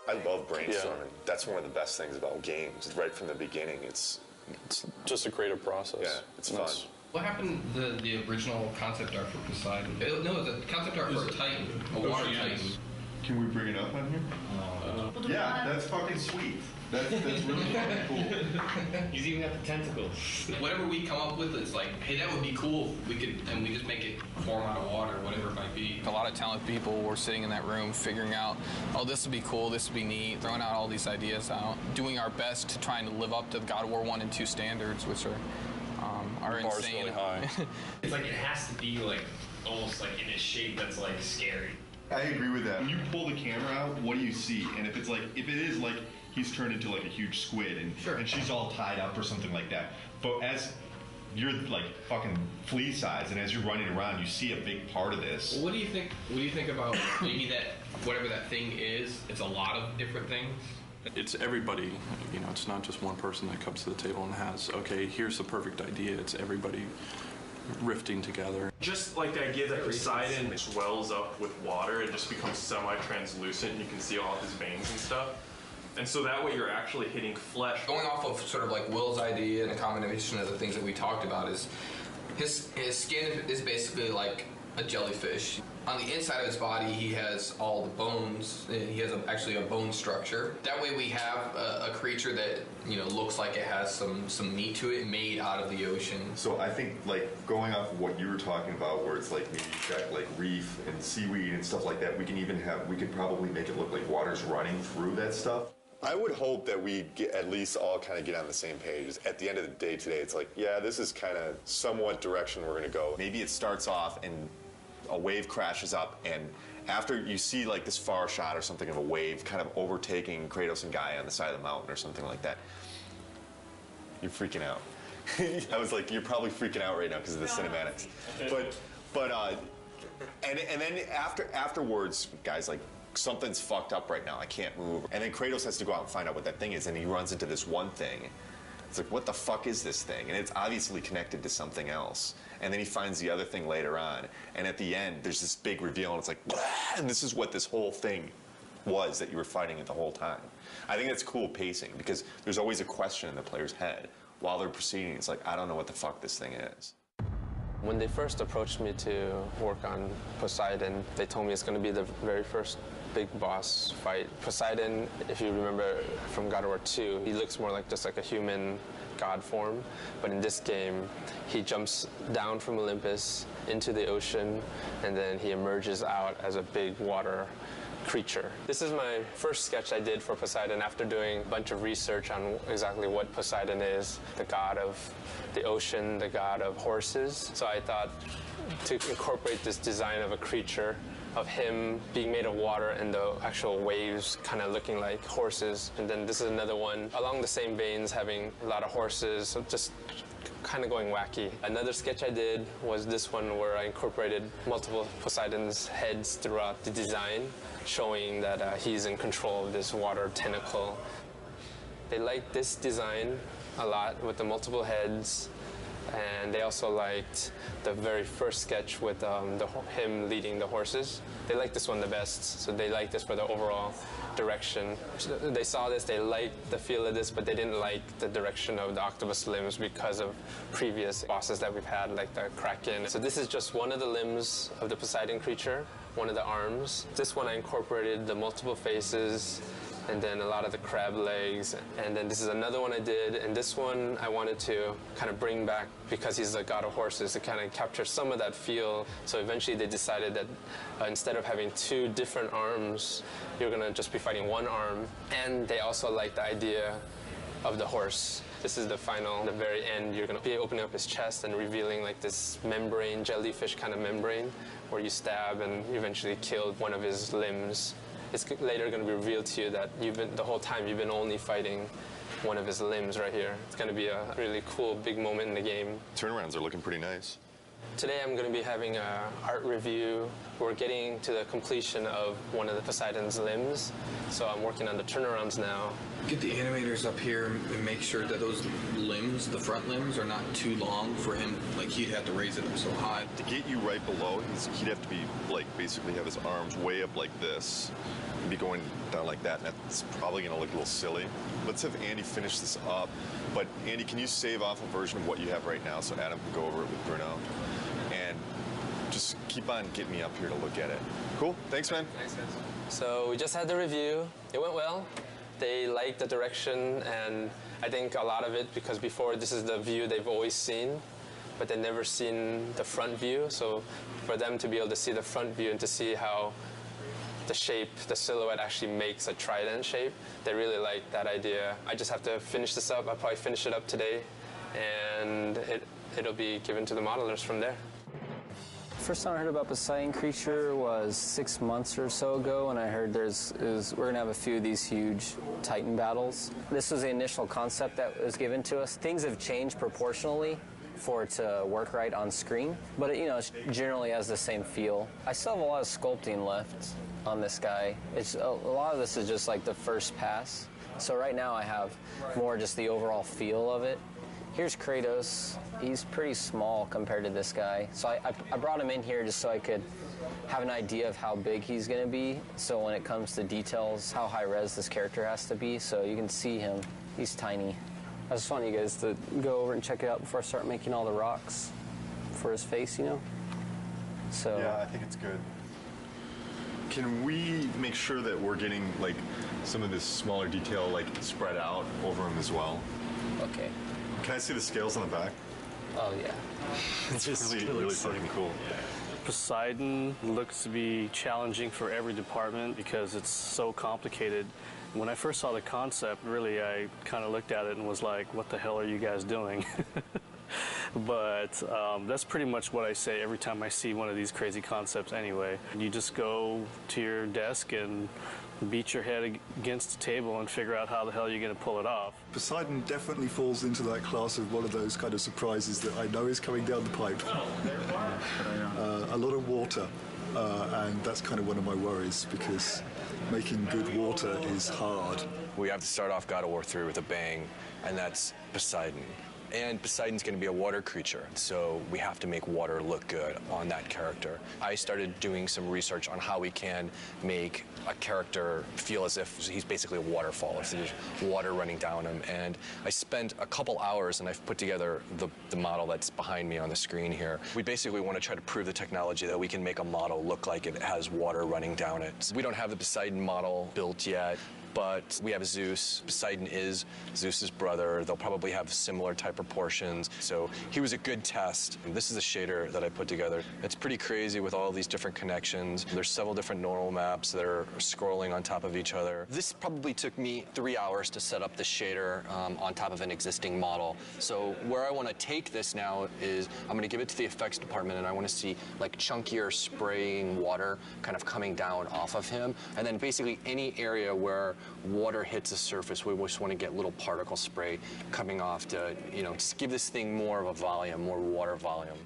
I love brainstorming. Yeah. That's one of the best things about games. Right from the beginning, it's just a creative process. Yeah, it's fun. What happened to the original concept art for Poseidon? No, the concept art for Titan, a water Titan. Can we bring it up on here? Yeah, that's fucking sweet. That's really fucking cool. He's even got the tentacles. Whatever we come up with, it's like, hey, that would be cool. We just make it form out of water, whatever it might be. A lot of talented people were sitting in that room figuring out, oh, this would be cool, this would be neat, throwing out all these ideas out, doing our best to trying to live up to the God of War 1 and 2 standards, which are insane. Really high. It's like it has to be like almost like in a shape that's like scary. I agree with that. When you pull the camera out, what do you see? And if it is like he's turned into like a huge squid and she's all tied up or something like that. But as you're like fucking flea size and as you're running around, you see a big part of this. Well, what do you think about maybe that whatever that thing is? It's a lot of different things. It's everybody, you know, it's not just one person that comes to the table and has, okay, here's the perfect idea. It's everybody rifting together. Just like the idea that Poseidon swells up with water, it just becomes semi-translucent and you can see all of his veins and stuff. And so that way you're actually hitting flesh. Going off of sort of like Will's idea and a combination of the things that we talked about is his skin is basically like a jellyfish. On the inside of his body, he has all the bones. He has actually a bone structure. That way we have a creature that, you know, looks like it has some meat to it, made out of the ocean. So I think, like, going off of what you were talking about, where it's like maybe you've got like reef and seaweed and stuff like that, we could probably make it look like water's running through that stuff. I would hope that we at least all kind of get on the same page. At the end of the day today, it's like, yeah, this is kind of somewhat direction we're going to go. Maybe it starts off and a wave crashes up, and after you see like this far shot or something of a wave kind of overtaking Kratos and Gaia on the side of the mountain or something like that, you're freaking out. I was like, you're probably freaking out right now because of the cinematics. And then afterwards, guys, like, something's fucked up right now. I can't move. And then Kratos has to go out and find out what that thing is, and he runs into this one thing. It's like, what the fuck is this thing? And it's obviously connected to something else. And then he finds the other thing later on. And at the end, there's this big reveal, and it's like, blah! And this is what this whole thing was that you were fighting it the whole time. I think that's cool pacing, because there's always a question in the player's head while they're proceeding. It's like, I don't know what the fuck this thing is. When they first approached me to work on Poseidon, they told me it's going to be the very first big boss fight. Poseidon, if you remember from God of War 2, he looks more like just like a human god form. But in this game, he jumps down from Olympus into the ocean, and then he emerges out as a big water creature. This is my first sketch I did for Poseidon after doing a bunch of research on exactly what Poseidon is, the god of the ocean, the god of horses. So I thought to incorporate this design of a creature, of him being made of water and the actual waves kind of looking like horses. And then this is another one along the same veins, having a lot of horses, so just kind of going wacky. Another sketch I did was this one where I incorporated multiple Poseidon's heads throughout the design, showing that he's in control of this water tentacle. They liked this design a lot with the multiple heads, and they also liked the very first sketch with him leading the horses. They liked this one the best, so they liked this for the overall direction. They saw this, they liked the feel of this, but they didn't like the direction of the octopus limbs because of previous bosses that we've had, like the Kraken. So this is just one of the limbs of the Poseidon creature, one of the arms. This one I incorporated the multiple faces, and then a lot of the crab legs. And then this is another one I did, and this one I wanted to kind of bring back because he's the god of horses to kind of capture some of that feel. So eventually they decided that instead of having two different arms, you're gonna just be fighting one arm. And they also liked the idea of the horse. This is the final, the very end, you're gonna be opening up his chest and revealing like this membrane, jellyfish kind of membrane, where you stab and eventually kill one of his limbs. It's later going to be revealed to you that the whole time you've been only fighting one of his limbs right here. It's going to be a really cool, big moment in the game. Turnarounds are looking pretty nice. Today I'm going to be having an art review We're getting to the completion of one of the Poseidon's limbs, so I'm working on the turnarounds now. Get the animators up here and make sure that those limbs, the front limbs, are not too long for him. Like, he'd have to raise it up so high. To get you right below, he'd have to be, like, basically have his arms way up like this and be going down like that, and that's probably going to look a little silly. Let's have Andy finish this up. But, Andy, can you save off a version of what you have right now so Adam can go over it with Bruno? And just keep on getting me up here to look at it. Cool? Thanks, man. Thanks, guys. So we just had the review. It went well. They liked the direction, and I think a lot of it, because before this is the view they've always seen, but they've never seen the front view. So for them to be able to see the front view and to see how the shape, the silhouette actually makes a trident shape, they really like that idea. I just have to finish this up. I'll probably finish it up today, and it'll be given to the modelers from there. First time I heard about Poseidon Creature was 6 months or so ago, and I heard we're going to have a few of these huge Titan battles. This was the initial concept that was given to us. Things have changed proportionally for it to work right on screen, but it generally has the same feel. I still have a lot of sculpting left on this guy. A lot of this is just like the first pass. So right now I have more just the overall feel of it. Here's Kratos. He's pretty small compared to this guy. So I brought him in here just so I could have an idea of how big he's going to be. So when it comes to details, how high res this character has to be. So you can see him. He's tiny. I just want you guys to go over and check it out before I start making all the rocks for his face, you know? So yeah, I think it's good. Can we make sure that we're getting like some of this smaller detail like spread out over him as well? Okay. Can I see the scales on the back? Oh, yeah. It's really fucking cool. Poseidon looks to be challenging for every department because it's so complicated. When I first saw the concept, really, I kind of looked at it and was like, what the hell are you guys doing? But that's pretty much what I say every time I see one of these crazy concepts anyway. You just go to your desk and beat your head against the table and figure out how the hell you're going to pull it off. Poseidon definitely falls into that class of one of those kind of surprises that I know is coming down the pipe. A lot of water, and that's kind of one of my worries because making good water is hard. We have to start off God of War 3 with a bang, and that's Poseidon. And Poseidon's going to be a water creature, so we have to make water look good on that character. I started doing some research on how we can make a character feel as if he's basically a waterfall, if there's water running down him. And I spent a couple hours, and I've put together the model that's behind me on the screen here. We basically want to try to prove the technology that we can make a model look like it has water running down it. We don't have the Poseidon model built yet, but we have Zeus. Poseidon is Zeus's brother. They'll probably have similar type proportions. So he was a good test. And this is a shader that I put together. It's pretty crazy with all these different connections. There's several different normal maps that are scrolling on top of each other. This probably took me 3 hours to set up the shader on top of an existing model. So where I want to take this now is I'm going to give it to the effects department, and I want to see like chunkier spraying water kind of coming down off of him. And then basically any area where water hits the surface, we just want to get little particle spray coming off to, just give this thing more of a volume, more water volume.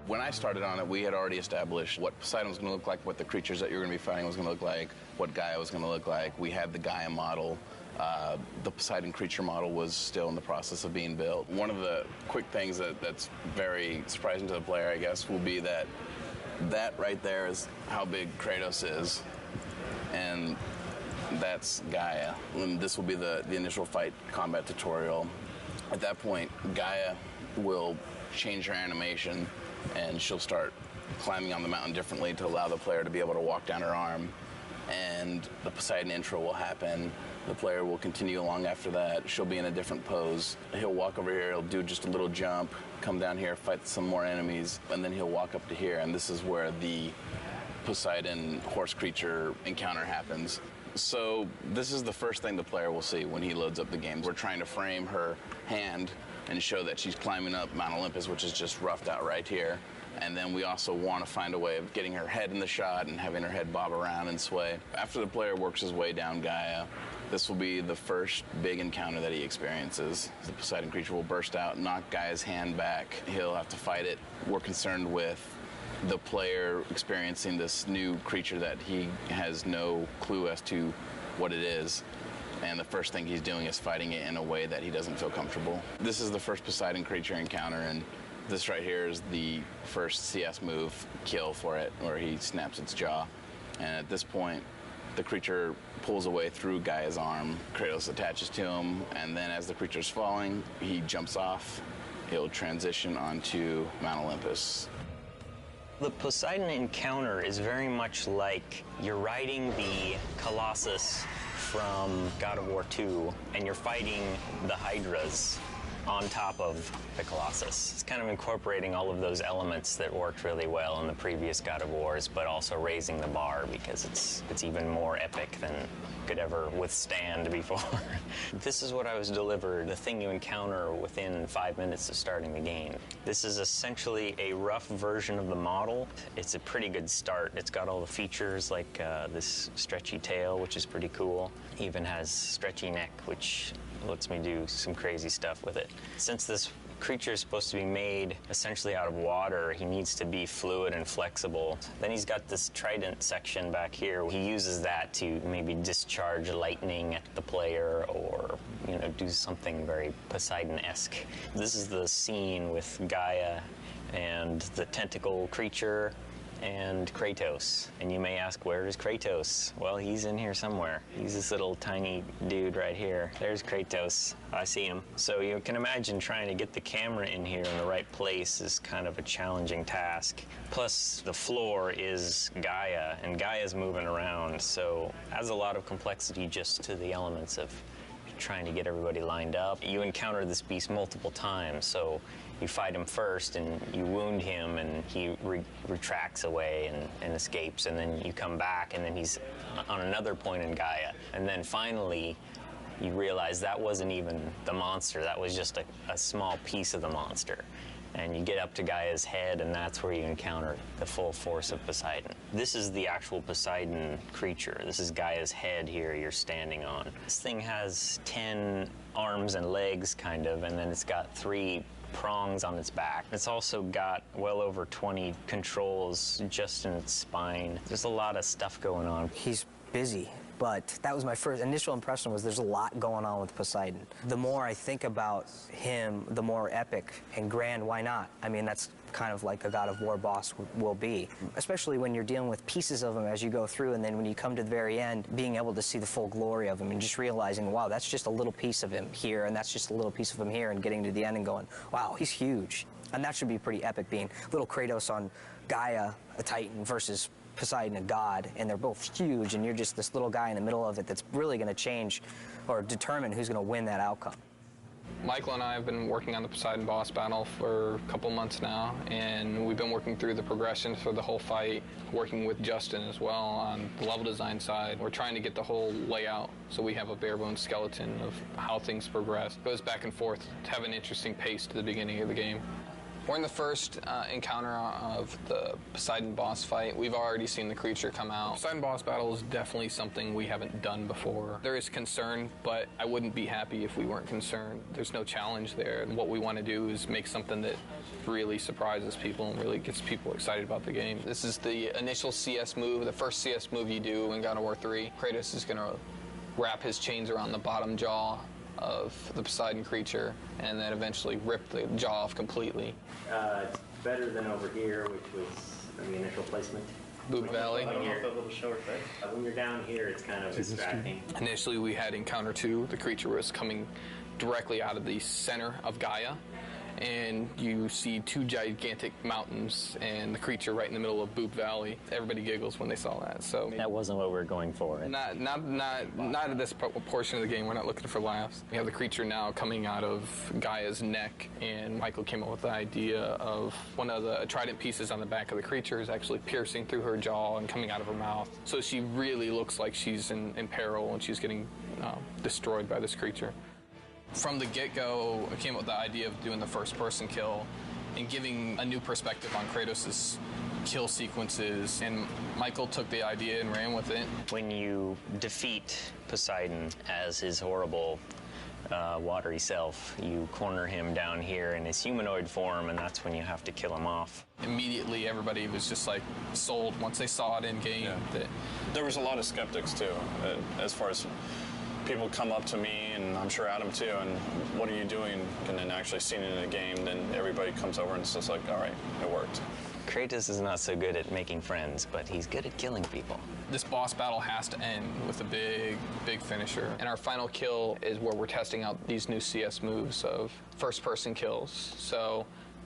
When I started on it, we had already established what Poseidon was going to look like, what the creatures that you're going to be fighting was going to look like, what Gaia was going to look like. We had the Gaia model. The Poseidon creature model was still in the process of being built. One of the quick things that's very surprising to the player, I guess, will be that right there is how big Kratos is. And that's Gaia. And this will be the initial fight combat tutorial. At that point, Gaia will change her animation, and she'll start climbing on the mountain differently to allow the player to be able to walk down her arm. And the Poseidon intro will happen. The player will continue along after that. She'll be in a different pose. He'll walk over here, he'll do just a little jump, come down here, fight some more enemies, and then he'll walk up to here, and this is where the Poseidon horse creature encounter happens. So this is the first thing the player will see when he loads up the game. We're trying to frame her hand and show that she's climbing up Mount Olympus, which is just roughed out right here. And then we also want to find a way of getting her head in the shot and having her head bob around and sway. After the player works his way down Gaia, this will be the first big encounter that he experiences. The Poseidon creature will burst out, knock Gaia's hand back. He'll have to fight it. We're concerned with the player experiencing this new creature that he has no clue as to what it is. And the first thing he's doing is fighting it in a way that he doesn't feel comfortable. This is the first Poseidon creature encounter, and this right here is the first CS move kill for it, where he snaps its jaw. And at this point, the creature pulls away through Gaia's arm. Kratos attaches to him, and then as the creature's falling, he jumps off. He'll transition onto Mount Olympus. The Poseidon encounter is very much like you're riding the Colossus from God of War 2, and you're fighting the Hydras on top of the Colossus. It's kind of incorporating all of those elements that worked really well in the previous God of Wars, but also raising the bar because it's even more epic than could ever withstand before. This is what I was delivered, the thing you encounter within 5 minutes of starting the game. This is essentially a rough version of the model. It's a pretty good start. It's got all the features like this stretchy tail, which is pretty cool. Even has stretchy neck, which lets me do some crazy stuff with it. Since this creature is supposed to be made essentially out of water, he needs to be fluid and flexible. Then he's got this trident section back here. He uses that to maybe discharge lightning at the player or, you know, do something very Poseidon-esque. This is the scene with Gaia and the tentacle creature and Kratos. And you may ask, where is Kratos? Well, he's in here somewhere. He's this little tiny dude right here. There's Kratos. I see him. So you can imagine trying to get the camera in here in the right place is kind of a challenging task. Plus, the floor is Gaia, and Gaia's moving around, so adds a lot of complexity just to the elements of trying to get everybody lined up. You encounter this beast multiple times, so you fight him first and you wound him and he retracts away and escapes, and then you come back and then he's on another point in Gaia. And then finally you realize that wasn't even the monster, that was just a small piece of the monster. And you get up to Gaia's head, and that's where you encounter the full force of Poseidon. This is the actual Poseidon creature. This is Gaia's head here you're standing on. This thing has 10 arms and legs, kind of, and then it's got 3 prongs on its back. It's also got well over 20 controls just in its spine. There's a lot of stuff going on. He's busy. But that was my first initial impression, was there's a lot going on with Poseidon. The more I think about him, the more epic and grand. Why not? I mean, that's kind of like a God of War boss will be. Especially when you're dealing with pieces of him as you go through, and then when you come to the very end, being able to see the full glory of him and just realizing, wow, that's just a little piece of him here, and that's just a little piece of him here, and getting to the end and going, wow, he's huge. And that should be pretty epic, being little Kratos on Gaia, a Titan, versus Poseidon, a god, and they're both huge, and you're just this little guy in the middle of it that's really going to change or determine who's going to win that outcome. Michael and I have been working on the Poseidon boss battle for a couple months now, and we've been working through the progression for the whole fight, working with Justin as well on the level design side. We're trying to get the whole layout so we have a bare-bones skeleton of how things progress. It goes back and forth to have an interesting pace to the beginning of the game. We're in the first encounter of the Poseidon boss fight. We've already seen the creature come out. Poseidon boss battle is definitely something we haven't done before. There is concern, but I wouldn't be happy if we weren't concerned. There's no challenge there. What we want to do is make something that really surprises people and really gets people excited about the game. This is the initial CS move, the first CS move you do in God of War 3. Kratos is going to wrap his chains around the bottom jaw of the Poseidon creature and then eventually rip the jaw off completely. It's better than over here, which was the initial placement. Boob Valley. A little short, but when you're down here, it's kind of distracting. Initially, we had Encounter 2. The creature was coming directly out of the center of Gaia, and you see 2 gigantic mountains and the creature right in the middle of Boob Valley. Everybody giggles when they saw that. So that wasn't what we were going for. Not at this portion of the game. We're not looking for laughs. We have the creature now coming out of Gaia's neck, and Michael came up with the idea of one of the trident pieces on the back of the creature is actually piercing through her jaw and coming out of her mouth. So she really looks like she's in peril and she's getting destroyed by this creature. From the get-go, I came up with the idea of doing the first-person kill and giving a new perspective on Kratos' kill sequences, and Michael took the idea and ran with it. When you defeat Poseidon as his horrible watery self. You corner him down here in his humanoid form, and that's when you have to kill him off. Immediately, everybody was just like sold once they saw it in game. Yeah. There was a lot of skeptics too, as far as people come up to me, and I'm sure Adam too, and what are you doing? And then actually seeing it in a game, then everybody comes over and it's just like, all right, it worked. Kratos is not so good at making friends, but he's good at killing people. This boss battle has to end with a big, big finisher. And our final kill is where we're testing out these new CS moves of first-person kills. So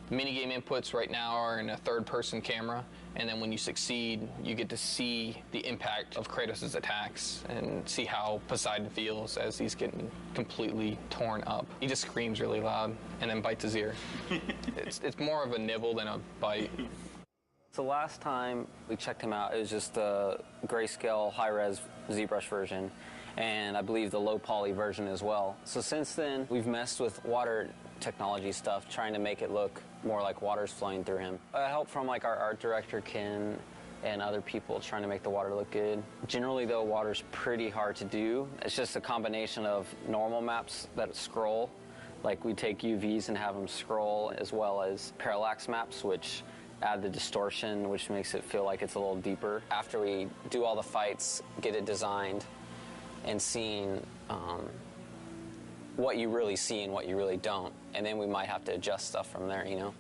minigame inputs right now are in a third-person camera, and then when you succeed, you get to see the impact of Kratos' attacks and see how Poseidon feels as he's getting completely torn up. He just screams really loud and then bites his ear. It's more of a nibble than a bite. So last time we checked him out, it was just the grayscale high-res ZBrush version, and I believe the low-poly version as well. So since then, we've messed with water technology stuff, trying to make it look more like water's flowing through him. Help from like our art director, Ken, and other people trying to make the water look good. Generally, though, water's pretty hard to do. It's just a combination of normal maps that scroll, like we take UVs and have them scroll, as well as parallax maps, which add the distortion, which makes it feel like it's a little deeper. After we do all the fights, get it designed, and seeing what you really see and what you really don't, and then we might have to adjust stuff from there, you know?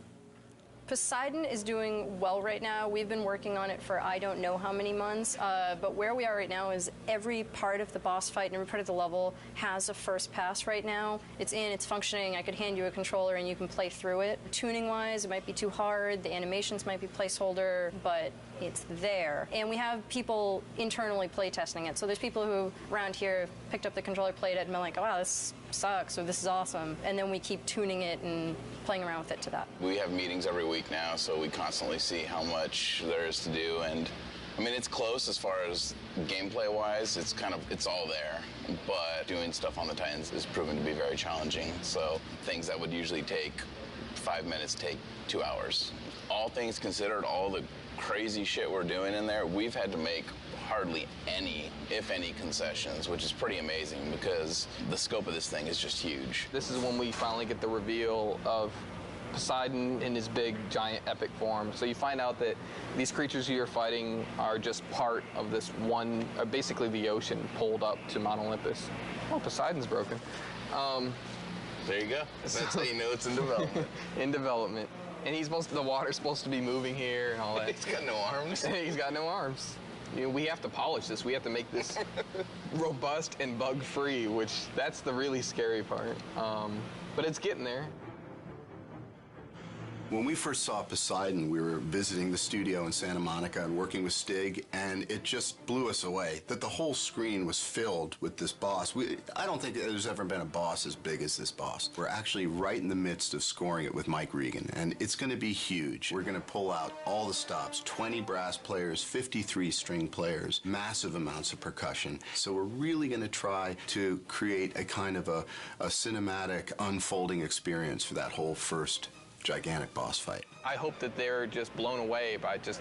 Poseidon is doing well right now. We've been working on it for I don't know how many months, but where we are right now is every part of the boss fight and every part of the level has a first pass right now. It's in, it's functioning. I could hand you a controller and you can play through it. Tuning-wise, it might be too hard. The animations might be placeholder, but it's there. And we have people internally play testing it. So there's people who around here picked up the controller, played it, and been like, oh, wow, this sucks, or this is awesome. And then we keep tuning it and playing around with it to that. We have meetings every week now, so we constantly see how much there is to do. And I mean, it's close as far as gameplay-wise. It's all there. But doing stuff on the Titans is proven to be very challenging. So things that would usually take 5 minutes take 2 hours. All things considered, all the crazy shit we're doing in there, we've had to make hardly any, if any, concessions, which is pretty amazing because the scope of this thing is just huge. This is when we finally get the reveal of Poseidon in his big, giant, epic form. So you find out that these creatures you're fighting are just part of this one, basically the ocean pulled up to Mount Olympus. Oh, Poseidon's broken. There you go. That's how you know it's in development. In development. And the water's supposed to be moving here and all that. He's got no arms. He's got no arms. You know, we have to polish this. We have to make this robust and bug-free, which that's the really scary part. But it's getting there. When we first saw Poseidon, we were visiting the studio in Santa Monica and working with Stig, and it just blew us away that the whole screen was filled with this boss. I don't think there's ever been a boss as big as this boss. We're actually right in the midst of scoring it with Mike Regan, and it's going to be huge. We're going to pull out all the stops, 20 brass players, 53 string players, massive amounts of percussion. So we're really going to try to create a kind of a cinematic unfolding experience for that whole first gigantic boss fight. I hope that they're just blown away by just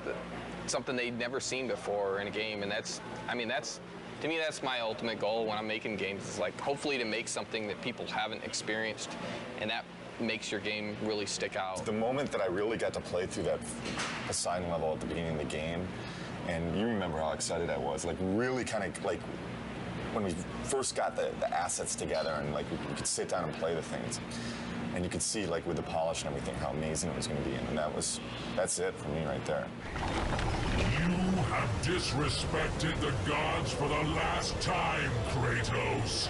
something they'd never seen before in a game, and to me, that's my ultimate goal when I'm making games, is like hopefully to make something that people haven't experienced, and that makes your game really stick out. The moment that I really got to play through that Poseidon level at the beginning of the game, and you remember how excited I was, like really kind of like when we first got the assets together and like we could sit down and play the things. And you could see, like, with the polish and everything, how amazing it was going to be. And that's it for me right there. You have disrespected the gods for the last time, Kratos.